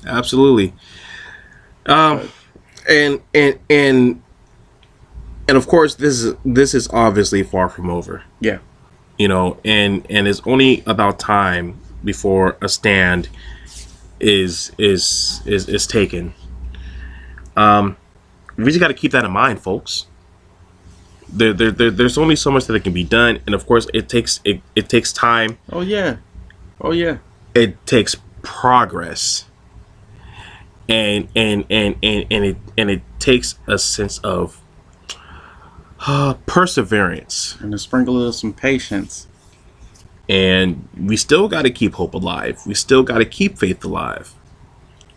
absolutely. And of course, this is obviously far from over. Yeah. You know, and it's only about time before a stand is taken. We just got to keep that in mind, folks. There's only so much that can be done, and of course, it takes time. Oh yeah. It takes progress, and it takes a sense of perseverance, and a sprinkle of some patience. And we still got to keep hope alive. We still got to keep faith alive.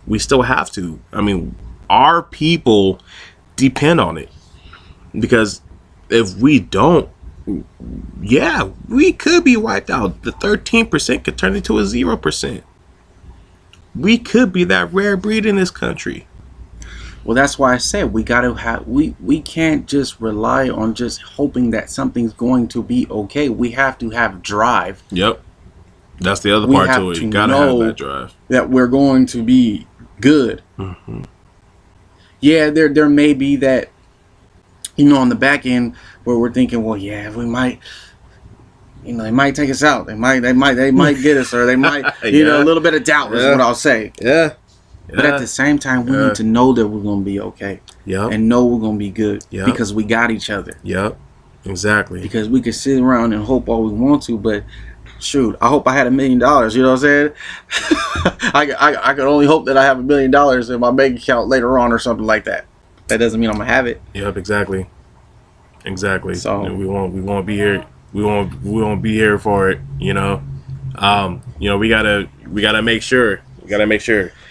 We still have to. I mean, our people depend on it, because if we don't, yeah, we could be wiped out. The 13% could turn into a 0%. We could be that rare breed in this country. Well, that's why I said we got to have, we can't just rely on just hoping that something's going to be okay. We have to have drive. Yep. That's the other part to it. You got to have that drive. That we're going to be good. Mm-hmm. Yeah, there may be that, you know, on the back end where we're thinking, well, yeah, we might, you know, they might take us out. They might get us, or they might, you know, a little bit of doubt is what I'll say. Yeah. But at the same time, we need to know that we're going to be okay. Yep. And know we're going to be good. Yep. Because we got each other. Yep. Exactly. Because we could sit around and hope all we want to, but shoot, I hope I had $1 million. You know what I'm saying? I could only hope that I have $1 million in my bank account later on or something like that. That doesn't mean I'm gonna have it. Yep. Exactly. So we won't be here. We won't be here for it. You know. You know, we gotta make sure.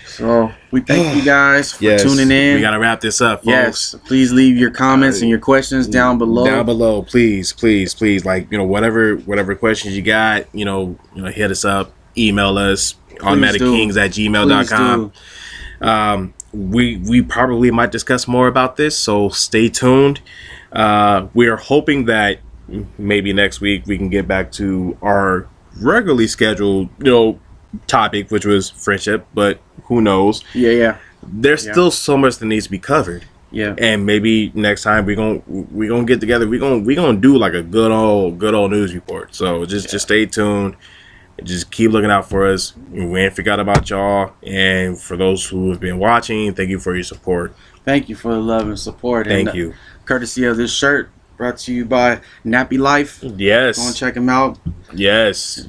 So we thank you guys for tuning in. We gotta wrap this up, folks. Yes, please leave your comments and your questions down below. Down below, please. Like, you know, whatever questions you got, you know, hit us up, email us, automatickings@gmail.com. We probably might discuss more about this, so stay tuned. We are hoping that maybe next week we can get back to our regularly scheduled, you know, topic, which was friendship, but who knows? Yeah. There's still so much that needs to be covered. Yeah. And maybe next time we gonna get together. We gonna do like a good old news report. So just stay tuned. Just keep looking out for us. We ain't forgot about y'all. And for those who have been watching, thank you for your support. Thank you for the love and support. Thank you. Courtesy of this shirt brought to you by Nappy Life. Yes. Go and check them out. Yes.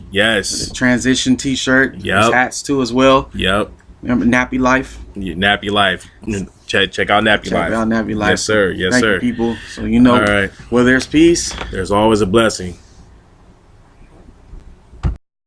Transition t-shirt. Yep. There's hats too as well. Yep. Remember Nappy Life? Nappy Life. Check out Nappy Life. Check out Nappy Life. Yes, sir. Yes, Thank sir. you, people. So you know, all right. where there's peace, There's always a blessing.